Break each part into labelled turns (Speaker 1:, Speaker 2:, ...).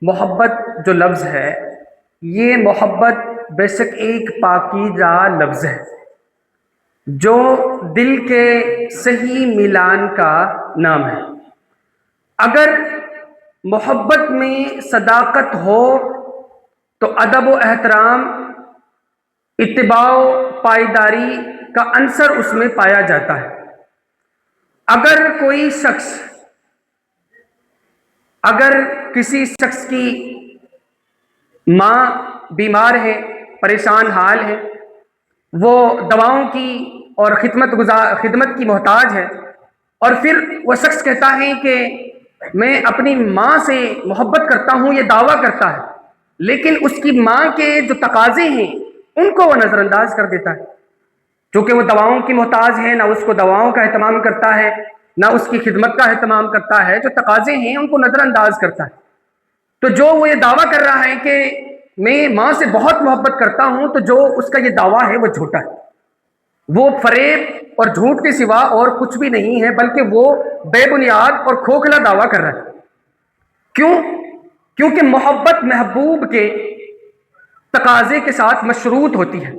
Speaker 1: محبت جو لفظ ہے، یہ محبت بے شک ایک پاکیزہ لفظ ہے جو دل کے صحیح ملان کا نام ہے۔ اگر محبت میں صداقت ہو تو ادب و احترام، اتباع و پائیداری کا عنصر اس میں پایا جاتا ہے۔ اگر کسی شخص کی ماں بیمار ہے، پریشان حال ہے، وہ دواؤں کی اور خدمت کی محتاج ہے، اور پھر وہ شخص کہتا ہے کہ میں اپنی ماں سے محبت کرتا ہوں، یہ دعویٰ کرتا ہے، لیکن اس کی ماں کے جو تقاضے ہیں ان کو وہ نظر انداز کر دیتا ہے، چونکہ وہ دواؤں کی محتاج ہے، نہ اس کو دواؤں کا اہتمام کرتا ہے، نہ اس کی خدمت کا اہتمام کرتا ہے، جو تقاضے ہیں ان کو نظر انداز کرتا ہے۔ تو جو وہ یہ دعویٰ کر رہا ہے کہ میں ماں سے بہت محبت کرتا ہوں، تو جو اس کا یہ دعویٰ ہے وہ جھوٹا ہے، وہ فریب اور جھوٹ کے سوا اور کچھ بھی نہیں ہے، بلکہ وہ بے بنیاد اور کھوکھلا دعویٰ کر رہا ہے۔ کیوں؟ کیونکہ محبت محبوب کے تقاضے کے ساتھ مشروط ہوتی ہے۔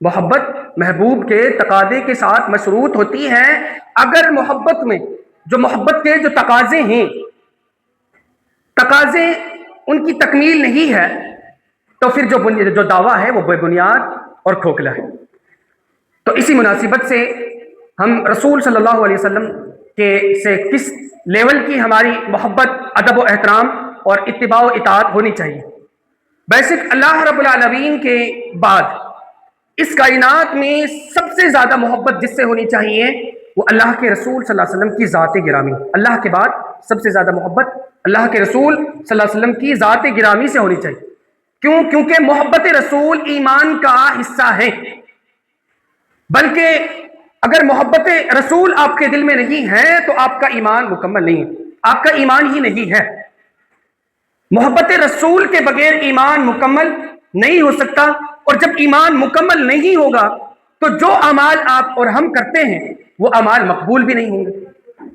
Speaker 1: محبت محبوب کے تقاضے کے ساتھ مشروط ہوتی ہے۔ اگر محبت میں محبت کے جو تقاضے ہیں، تقاضے ان کی تکمیل نہیں ہے، تو پھر جو دعویٰ ہے وہ بے بنیاد اور کھوکھلا ہے۔ تو اسی مناسبت سے ہم رسول صلی اللہ علیہ وسلم سے کس لیول کی ہماری محبت، ادب و احترام اور اتباع و اطاعت ہونی چاہیے۔ بیشک اللہ رب العالمین کے بعد اس کائنات میں سب سے زیادہ محبت جس سے ہونی چاہیے وہ اللہ کے رسول صلی اللہ علیہ وسلم کی ذات گرامی۔ اللہ کے بعد سب سے زیادہ محبت اللہ کے رسول صلی اللہ علیہ وسلم کی ذات گرامی سے ہونی چاہیے۔ کیوں؟ کیونکہ محبت رسول ایمان کا حصہ ہے، بلکہ اگر محبت رسول آپ کے دل میں نہیں ہے تو آپ کا ایمان مکمل نہیں ہے، آپ کا ایمان ہی نہیں ہے۔ محبت رسول کے بغیر ایمان مکمل نہیں ہو سکتا، اور جب ایمان مکمل نہیں ہوگا تو جو اعمال آپ اور ہم کرتے ہیں وہ اعمال مقبول بھی نہیں ہوں گے۔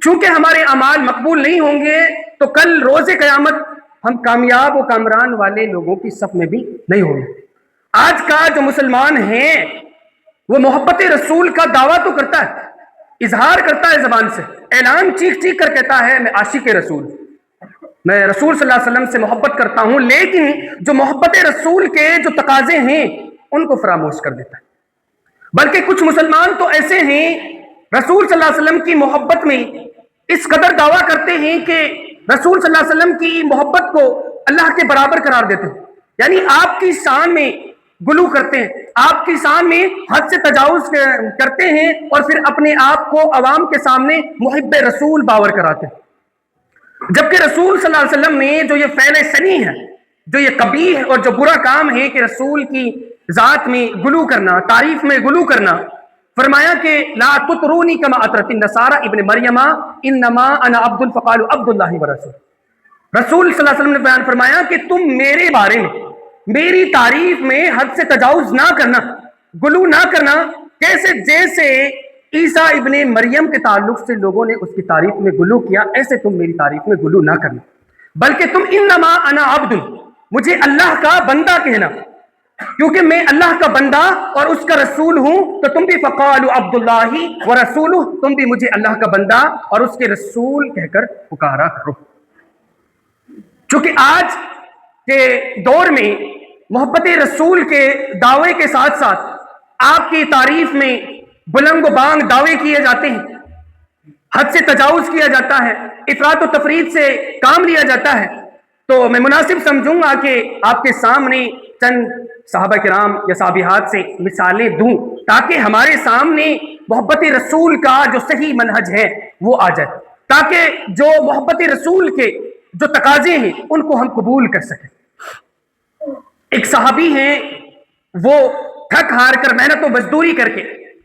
Speaker 1: چونکہ ہمارے اعمال مقبول نہیں ہوں گے تو کل روز قیامت ہم کامیاب و کامران والے لوگوں کی صف میں بھی نہیں ہوں گے۔ آج کا جو مسلمان ہے وہ محبت رسول کا دعویٰ تو کرتا ہے، اظہار کرتا ہے زبان سے، اعلان چیخ چیخ کر کہتا ہے میں عاشق رسول، میں رسول صلی اللہ علیہ وسلم سے محبت کرتا ہوں، لیکن جو محبت رسول کے جو تقاضے ہیں ان کو فراموش کر دیتا ہے۔ بلکہ کچھ مسلمان تو ایسے ہیں رسول صلی اللہ علیہ وسلم کی محبت میں اس قدر دعویٰ کرتے ہیں کہ رسول صلی اللہ علیہ وسلم کی محبت کو اللہ کے برابر قرار دیتے ہیں، یعنی آپ کی شان میں گلو کرتے ہیں، آپ کی شان میں حد سے تجاوز کرتے ہیں، اور پھر اپنے آپ کو عوام کے سامنے محب رسول باور کراتے ہیں۔ جبکہ رسول صلی اللہ علیہ وسلم نے جو یہ فعل سنی ہے، جو یہ قبیح اور جو برا کام ہے کہ رسول کی ذات میں گلو کرنا، تعریف میں گلو کرنا، فرمایا کہ لا تطرونی کما اطرت النصارى ابن مریم انما انا عبد فقالوا عبد اللہ ورسول۔ رسول صلی اللہ علیہ وسلم نے بیان فرمایا کہ تم میرے بارے میں میری تعریف میں حد سے تجاوز نہ کرنا، گلو نہ کرنا، جیسے عیسیٰ ابن مریم کے تعلق سے لوگوں نے اس کی تعریف میں گلو کیا، ایسے تم میری تعریف میں گلو نہ کرنا، بلکہ تم انما انا عبد، مجھے اللہ کا بندہ کہنا، کیونکہ میں اللہ کا بندہ اور اس کا رسول ہوں، تو تم بھی فقالوا عبد اللہ ورسولہ، تم بھی مجھے اللہ کا بندہ اور اس کے رسول کہہ کر پکارا کرو۔ چونکہ آج کے دور میں محبت رسول کے دعوے کے ساتھ ساتھ آپ کی تعریف میں بلند و بانگ دعوے کیے جاتے ہیں، حد سے تجاوز کیا جاتا ہے، افراط و تفریط سے کام لیا جاتا ہے، تو میں مناسب سمجھوں گا کہ آپ کے سامنے چند صحابہ کرام یا صحابیات سے مثالیں دوں تاکہ ہمارے سامنے محبت رسول کا جو صحیح منہج ہے وہ آ جائے، تاکہ جو محبت رسول کے جو تقاضے ہیں ان کو ہم قبول کر سکیں۔ ایک صحابی ہیں، وہ تھک ہار کر محنت و مزدوری کر کے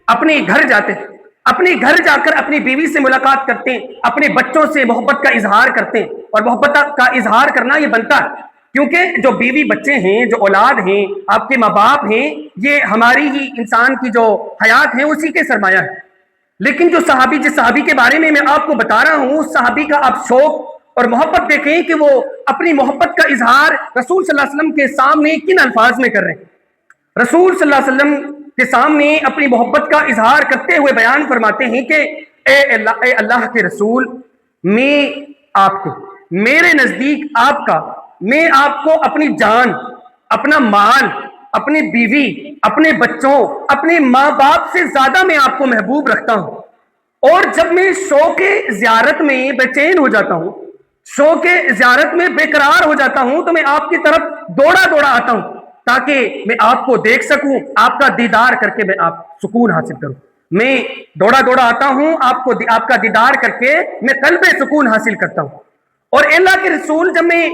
Speaker 1: اپنے گھر جاتے ہیں، اپنے گھر جا کر اپنی بیوی سے ملاقات کرتے ہیں، اپنے بچوں سے محبت کا اظہار کرتے ہیں، اور محبت کا اظہار کرنا یہ بنتا ہے، کیونکہ جو بیوی بچے ہیں، جو اولاد ہیں، آپ کے ماں باپ ہیں، یہ ہماری ہی انسان کی جو حیات ہے اسی کے سرمایہ ہے۔ لیکن جو صحابی، جس صحابی کے بارے میں آپ کو بتا رہا ہوں، اس صحابی کا آپ شوق اور محبت دیکھیں کہ وہ اپنی محبت کا اظہار رسول صلی اللہ علیہ وسلم کے سامنے کن الفاظ میں کر رہے ہیں۔ رسول صلی اللہ علیہ وسلم کے سامنے اپنی محبت کا اظہار کرتے ہوئے بیان فرماتے ہیں کہ اے اللہ کے رسول، میں آپ کو، میرے نزدیک آپ کا، میں آپ کو اپنی جان، اپنا مال، اپنی بیوی، اپنے بچوں، اپنے ماں باپ سے زیادہ میں آپ کو محبوب رکھتا ہوں، اور جب میں شوق زیارت میں بے چین ہو جاتا ہوں، شوق زیارت میں بے قرار ہو جاتا ہوں، تو میں آپ کی طرف دوڑا دوڑا آتا ہوں تاکہ میں آپ کو دیکھ سکوں، آپ کا دیدار کر کے میں آپ سکون حاصل کروں۔ میں دوڑا دوڑا آتا ہوں آپ کا دیدار کر کے میں قلب سکون حاصل کرتا ہوں۔ اور اللہ کے رسول، جب میں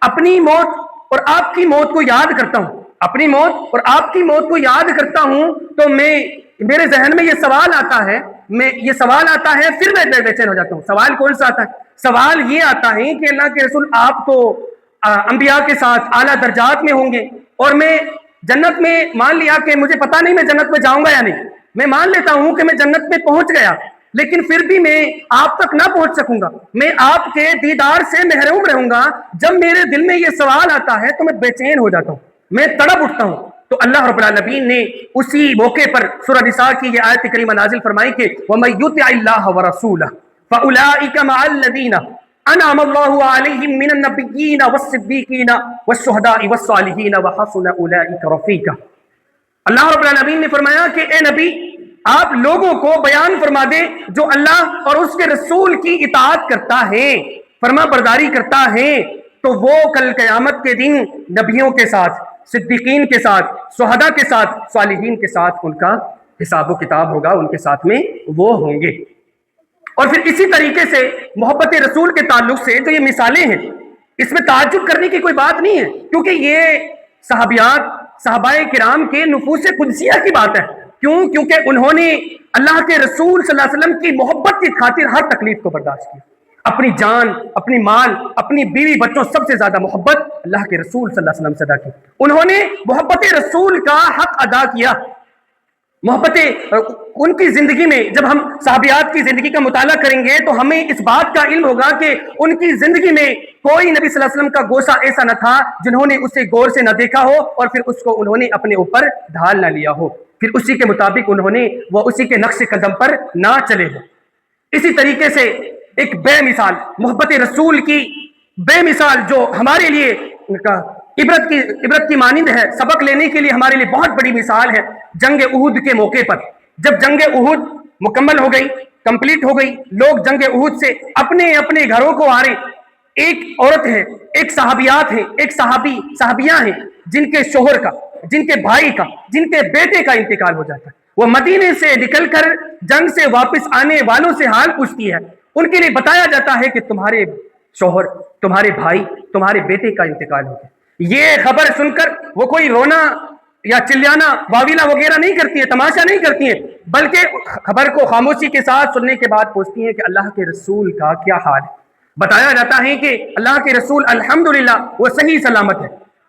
Speaker 1: اپنی موت اور آپ کی موت کو یاد کرتا ہوں، اپنی موت اور آپ کی موت کو یاد کرتا ہوں، تو میرے ذہن میں یہ سوال آتا ہے، پھر میں بے چین ہو جاتا ہوں۔ سوال کون سا آتا ہے؟ سوال یہ آتا ہے کہ اللہ کے رسول، آپ تو انبیاء کے ساتھ اعلیٰ درجات میں ہوں گے، اور میں جنت میں، مان لیا کہ مجھے پتا نہیں میں جنت میں جاؤں گا یا نہیں، میں مان لیتا ہوں کہ میں جنت میں پہنچ گیا، لیکن پھر بھی میں آپ تک نہ پہنچ سکوں گا، میں آپ کے دیدار سے محروم رہوں گا۔ جب میرے دل میں یہ سوال آتا ہے تو میں بے چین ہو جاتا ہوں، میں تڑپ اٹھتا ہوں۔ تو اللہ رب العالمین نے اسی موقع پر سورہ نساء کی یہ آیت کریمہ نازل فرمائی کہ وَمَن يُطِعِ اللَّهَ وَرَسُولَهُ فَأُولَٰئِكَ مَعَ الَّذِينَ أَنْعَمَ اللَّهُ عَلَيْهِم مِّنَ النَّبِيِّينَ وَالصِّدِّيقِينَ وَالشُّهَدَاءِ وَالصَّالِحِينَ وَحَسُنَ أُولَٰئِكَ رَفِيقًا۔ اللہ رب العالمین نے فرمایا کہ اے نبی، آپ لوگوں کو بیان فرما دیں جو اللہ اور اس کے رسول کی اطاعت کرتا ہے، فرما برداری کرتا ہے، تو وہ کل قیامت کے دن نبیوں کے ساتھ، صدیقین کے ساتھ، شہداء کے ساتھ، صالحین کے ساتھ ان کا حساب و کتاب ہوگا، ان کے ساتھ میں وہ ہوں گے۔ اور پھر اسی طریقے سے محبت رسول کے تعلق سے جو یہ مثالیں ہیں، اس میں تعجب کرنے کی کوئی بات نہیں ہے، کیونکہ یہ صحابہ کرام کے نفوس قدسیہ کی بات ہے۔ کیونکہ انہوں نے اللہ کے رسول صلی اللہ علیہ وسلم کی محبت کی خاطر ہر تکلیف کو برداشت کیا، اپنی جان، اپنی مال، اپنی بیوی بچوں، سب سے زیادہ محبت اللہ کے رسول صلی اللہ علیہ وسلم سے ادا کی۔ انہوں نے محبت رسول کا حق ادا کیا۔ محبت ان کی زندگی میں، جب ہم صحابیات کی زندگی کا مطالعہ کریں گے تو ہمیں اس بات کا علم ہوگا کہ ان کی زندگی میں کوئی نبی صلی اللہ علیہ وسلم کا گوشہ ایسا نہ تھا جنہوں نے اسے غور سے نہ دیکھا ہو اور پھر اس کو انہوں نے اپنے اوپر ڈھال نہ لیا ہو، پھر اسی کے مطابق وہ اسی کے نقش قدم پر نہ چلے ہو۔ اسی طریقے سے ایک بے مثال محبت رسول کی بے مثال جو ہمارے لیے عبرت کی مانند ہے، سبق لینے کے لیے ہمارے لیے بہت بڑی مثال ہے، جنگ احد کے موقع پر جب جنگ احد مکمل ہو گئی، کمپلیٹ ہو گئی، لوگ جنگ احد سے اپنے اپنے گھروں کو آ رہے، ایک عورت ہے، ایک صحابیات ہیں، ایک صحابیاں ہیں جن کے شوہر کا، جن کے بھائی کا، جن کے بیٹے کا انتقال ہو جاتا ہے، وہ مدینے سے نکل کر جنگ سے واپس آنے والوں سے حال پوچھتی ہے، ان کے لیے بتایا جاتا ہے کہ تمہارے شوہر، تمہارے بھائی، تمہارے بیٹے کا انتقال ہو گیا۔ یہ خبر سن کر وہ کوئی رونا یا چلیانا، واویلا وغیرہ نہیں کرتی ہے، تماشا نہیں کرتی ہیں، بلکہ خبر کو خاموشی کے ساتھ سننے کے بعد پوچھتی ہیں کہ اللہ کے رسول کا کیا حال ہے۔ بتایا جاتا ہے کہ اللہ کے رسول الحمدللہ وہ صحیح سلامت ہے۔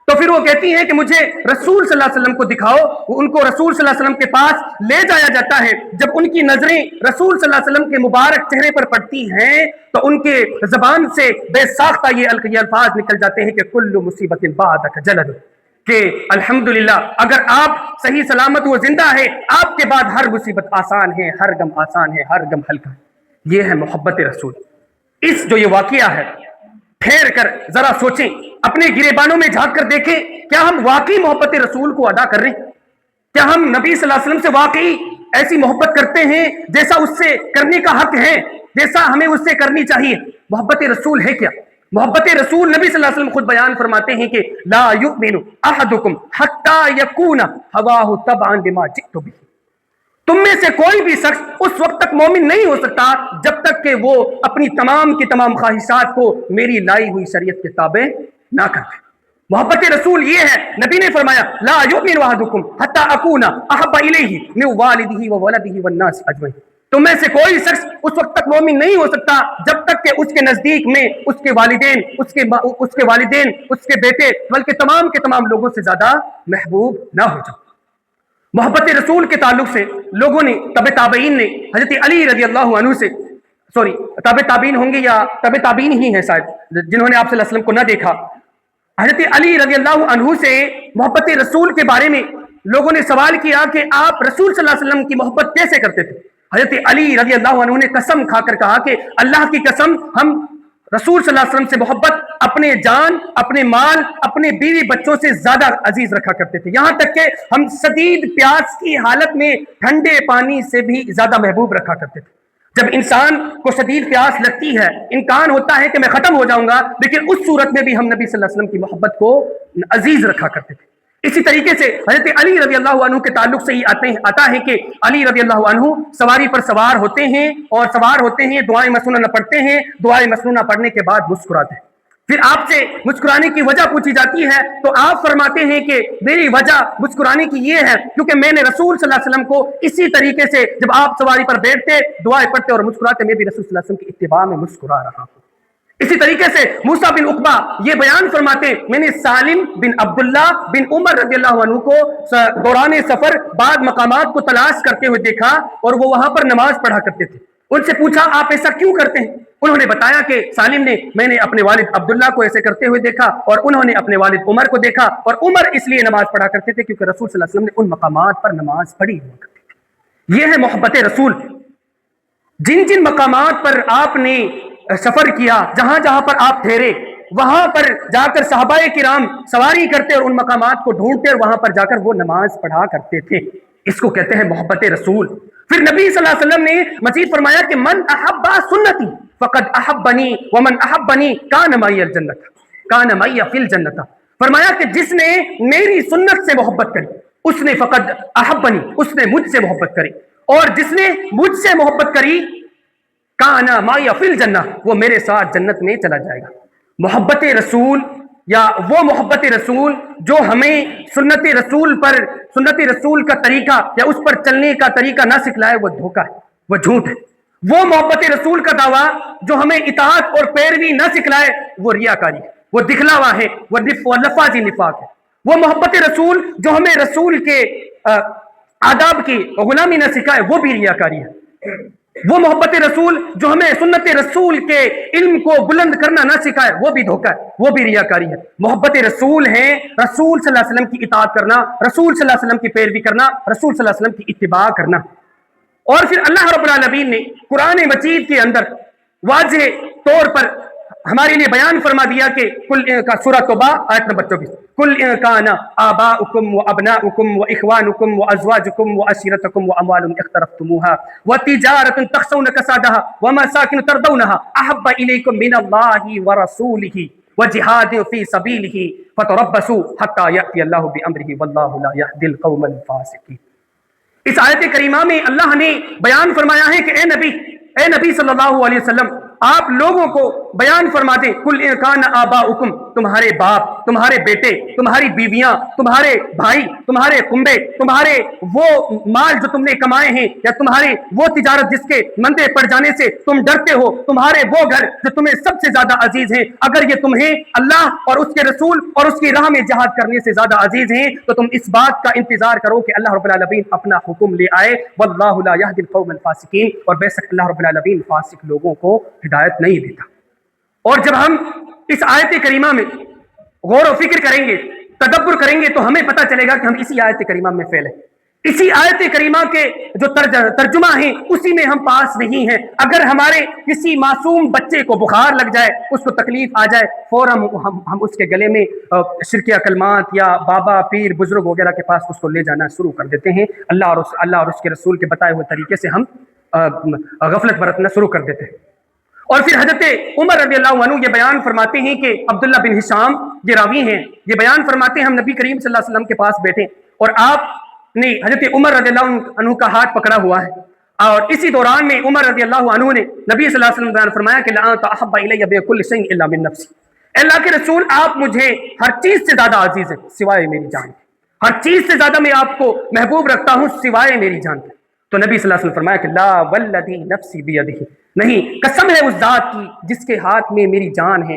Speaker 1: تو پھر وہ کہتی ہیں کہ مجھے رسول صلی اللہ علیہ وسلم کو دکھاؤ۔ ان کو رسول صلی اللہ علیہ وسلم کے پاس لے جایا جاتا ہے۔ جب ان کی نظریں رسول صلی اللہ علیہ وسلم کے مبارک چہرے پر پڑتی ہیں تو ان کے زبان سے بے ساختہ یہ الفاظ نکل جاتے ہیں کہ کل مصیبت بعدک جلد، کہ الحمدللہ اگر آپ صحیح سلامت وہ زندہ ہے، آپ کے بعد ہر مصیبت آسان ہے، ہر غم آسان ہے، ہر غم ہلکا ہے۔ یہ ہے محبت رسول۔ جو یہ واقعہ ہے، ٹھہر کر ذرا سوچیں، اپنے گریبانوں میں جھانک کر دیکھیں، کیا ہم واقعی محبت رسول کو ادا کر رہے ہیں؟ کیا ہم نبی صلی اللہ علیہ وسلم سے واقعی ایسی محبت کرتے ہیں جیسا اس سے کرنے کا حق ہے، جیسا ہمیں اس سے کرنی چاہیے؟ محبت رسول ہے کیا؟ محبت رسول نبی صلی اللہ علیہ وسلم خود بیان فرماتے ہیں کہ لا یؤمن احدکم حتی یکون ہواہ تبعا لما جئت بہ، تم میں سے کوئی بھی شخص اس وقت تک مومن نہیں ہو سکتا جب تک کہ وہ اپنی تمام کی تمام خواہشات کو میری لائی ہوئی شریعت کے تابع نہ کرے۔ محبت رسول یہ ہے، نبی نے فرمایا لا یؤمن احدکم حتی اکون احب الیہ من والدہ وولدہ والناس اجمعین، تم میں سے کوئی شخص اس وقت تک مومن نہیں ہو سکتا جب تک کہ اس کے نزدیک میں اس کے والدین، اس کے بیٹے، بلکہ تمام کے تمام لوگوں سے زیادہ محبوب نہ ہو جائے۔ محبت رسول کے تعلق سے لوگوں نے، تابعین نے حضرت علی رضی اللہ عنہ سے سوری تابع تابعین ہوں گے یا تابع تابعین ہی ہیں شاید جنہوں نے آپ صلی اللہ علیہ وسلم کو نہ دیکھا، حضرت علی رضی اللہ عنہ سے محبت رسول کے بارے میں لوگوں نے سوال کیا کہ آپ رسول صلی اللہ علیہ وسلم کی محبت کیسے کرتے تھے؟ حضرت علی رضی اللہ عنہ نے قسم کھا کر کہا کہ اللہ کی قسم ہم رسول صلی اللہ علیہ وسلم سے محبت اپنے جان، اپنے مال، اپنے بیوی بچوں سے زیادہ عزیز رکھا کرتے تھے، یہاں تک کہ ہم شدید پیاس کی حالت میں ٹھنڈے پانی سے بھی زیادہ محبوب رکھا کرتے تھے۔ جب انسان کو شدید پیاس لگتی ہے، امکان ہوتا ہے کہ میں ختم ہو جاؤں گا، لیکن اس صورت میں بھی ہم نبی صلی اللہ علیہ وسلم کی محبت کو عزیز رکھا کرتے تھے۔ اسی طریقے سے حضرت علی رضی اللہ عنہ کے تعلق سے ہی آتا ہے کہ علی رضی اللہ عنہ سواری پر سوار ہوتے ہیں اور سوار ہوتے ہیں، دعائیں مسنونہ پڑھتے ہیں، دعائیں مسنونہ پڑھنے کے بعد مسکراتے ہیں۔ پھر آپ سے مسکرانے کی وجہ پوچھی جاتی ہے تو آپ فرماتے ہیں کہ میری وجہ مسکرانے کی یہ ہے کیونکہ میں نے رسول صلی اللہ علیہ وسلم کو اسی طریقے سے جب آپ سواری پر بیٹھتے، دعائیں پڑھتے اور مسکراتے، میں بھی رسول صلی اللہ علیہ وسلم کی اتباع میں مسکرا رہا ہوں۔ اسی طریقے سے موسیٰ بن عقبہ یہ بیان فرماتے، میں نے سالم بن عبداللہ بن عمر رضی اللہ عنہ کو دوران سفر بعض مقامات کو تلاش کرتے ہوئے دیکھا اور وہ وہاں پر نماز پڑھا کرتے تھے۔ ان سے پوچھا آپ ایسا کیوں کرتے ہیں؟ انہوں نے بتایا کہ سالم نے میں نے اپنے والد عبداللہ کو ایسے کرتے ہوئے دیکھا اور انہوں نے اپنے والد عمر کو دیکھا، اور عمر اس لیے نماز پڑھا کرتے تھے کیونکہ رسول صلی اللہ علیہ وسلم نے ان مقامات پر نماز پڑھی ہوا کرتی تھی۔ یہ ہے محبت رسول۔ جن جن مقامات پر آپ نے سفر کیا، جہاں جہاں پر آپ ٹھہرے، وہاں پر جا کر صحابہ کرام سواری کرتے اور ان مقامات کو ڈھونڈتے اور وہاں پر جا کر وہ نماز پڑھا کرتے تھے۔ اس کو کہتے ہیں محبت رسول۔ پھر نبی صلی اللہ علیہ وسلم نے مزید فرمایا کہ من احب سنتی فقد احبنی ومن احبنی کان معی الجنت، کان معی فی الجنت۔ فرمایا کہ جس نے میری سنت سے محبت کری اس نے فقد احبنی، اس نے مجھ سے محبت کری، اور جس نے مجھ سے محبت کری کان معی فی الجنہ، وہ میرے ساتھ جنت میں چلا جائے گا۔ محبت رسول یا وہ محبت رسول جو ہمیں سنت رسول کا طریقہ یا اس پر چلنے کا طریقہ نہ سکھلائے، وہ دھوکہ ہے، وہ جھوٹ ہے۔ وہ محبت رسول کا دعویٰ جو ہمیں اطاعت اور پیروی نہ سکھلائے، وہ ریاکاری ہے، وہ دکھلاوا ہے، وہ لفاظی نفاق ہے۔ وہ محبت رسول جو ہمیں رسول کے آداب کی غلامی نہ سکھائے، وہ بھی ریاکاری ہے۔ وہ محبت رسول جو ہمیں سنت رسول کے علم کو بلند کرنا نہ سکھائے، وہ بھی دھوکہ ہے، وہ بھی ریاکاری ہے۔ محبت رسول ہے رسول صلی اللہ علیہ وسلم کی اطاعت کرنا، رسول صلی اللہ علیہ وسلم کی پیروی کرنا، رسول صلی اللہ علیہ وسلم کی اتباع کرنا۔ اور پھر اللہ رب العالمین نے قرآن مجید کے اندر واضح طور پر ہمارے لیے بیان فرما دیا کہ کل کا سورہ توبہ آیت نمبر 24، کل کان آباؤکم و ابناؤکم و اخوانکم و ازواجکم و عشیرتکم و اموال اقترفتموها و تجارت تخشون کسادها و مساکن ترضونها احب الیکم من اللہ و رسولہ و جہاد فی سبیلہ فتربصوا حتی یأتی اللہ بامرہ واللہ لا یہدی القوم الفاسقین۔ اس آیت کریمہ میں اللہ نے بیان فرمایا ہے کہ اے نبی صلی اللہ علیہ وسلم، آپ لوگوں کو بیان فرما دیں، کل کان آباؤکم، تمہارے باپ، تمہارے بیٹے، تمہاری بیویاں، تمہارے بھائی، تمہارے کنبے، تمہارے وہ مال جو تم نے کمائے ہیں، یا تمہاری وہ تجارت جس کے مندے پڑ جانے سے تم ڈرتے ہو، تمہارے وہ گھر جو تمہیں سب سے زیادہ عزیز ہیں، اگر یہ تمہیں اللہ اور اس کے رسول اور اس کی راہ میں جہاد کرنے سے زیادہ عزیز ہیں تو تم اس بات کا انتظار کرو کہ اللہ رب العالمین اپنا حکم لے آئے، واللہ لا یہدی القوم الفاسقین، اور بے شک اللہ رب العالمین فاسق لوگوں کو ہدایت نہیں دیتا۔ اور جب ہم اس آیت کریمہ میں غور و فکر کریں گے، تدبر کریں گے، تو ہمیں پتہ چلے گا کہ ہم اسی آیت کریمہ میں فیل ہیں، اسی آیت کریمہ کے جو ترجمہ ہیں اسی میں ہم پاس نہیں ہیں۔ اگر ہمارے کسی معصوم بچے کو بخار لگ جائے، اس کو تکلیف آ جائے، فوراً ہم اس کے گلے میں شرکیہ کلمات یا بابا پیر بزرگ وغیرہ کے پاس اس کو لے جانا شروع کر دیتے ہیں۔ اللہ اور اس کے رسول کے بتائے ہوئے طریقے سے ہم غفلت برتنا شروع کر دیتے ہیں۔ اور پھر حضرت عمر رضی اللہ عنہ یہ بیان فرماتے ہیں کہ عبداللہ بن ہشام یہ راوی ہیں، یہ بیان فرماتے ہیں ہم نبی کریم صلی اللہ علیہ وسلم کے پاس بیٹھے اور آپ نے حضرت عمر رضی اللہ عنہ کا ہاتھ پکڑا ہوا ہے، اور اسی دوران میں عمر رضی اللہ عنہ نے نبی صلی اللہ علیہ وسلم بیان فرمایا کہ لأنت احب الی بکل شیء الا من نفسی، اللہ کے رسول آپ مجھے ہر چیز سے زیادہ عزیز ہیں سوائے میری جان کے، ہر چیز سے زیادہ میں آپ کو محبوب رکھتا ہوں سوائے میری جان کے۔ تو نبی صلی اللہ علیہ وسلم فرمایا کہ لا والذی نفسی بیدہ، نہیں، قسم ہے اس ذات کی جس کے ہاتھ میں میری جان ہے،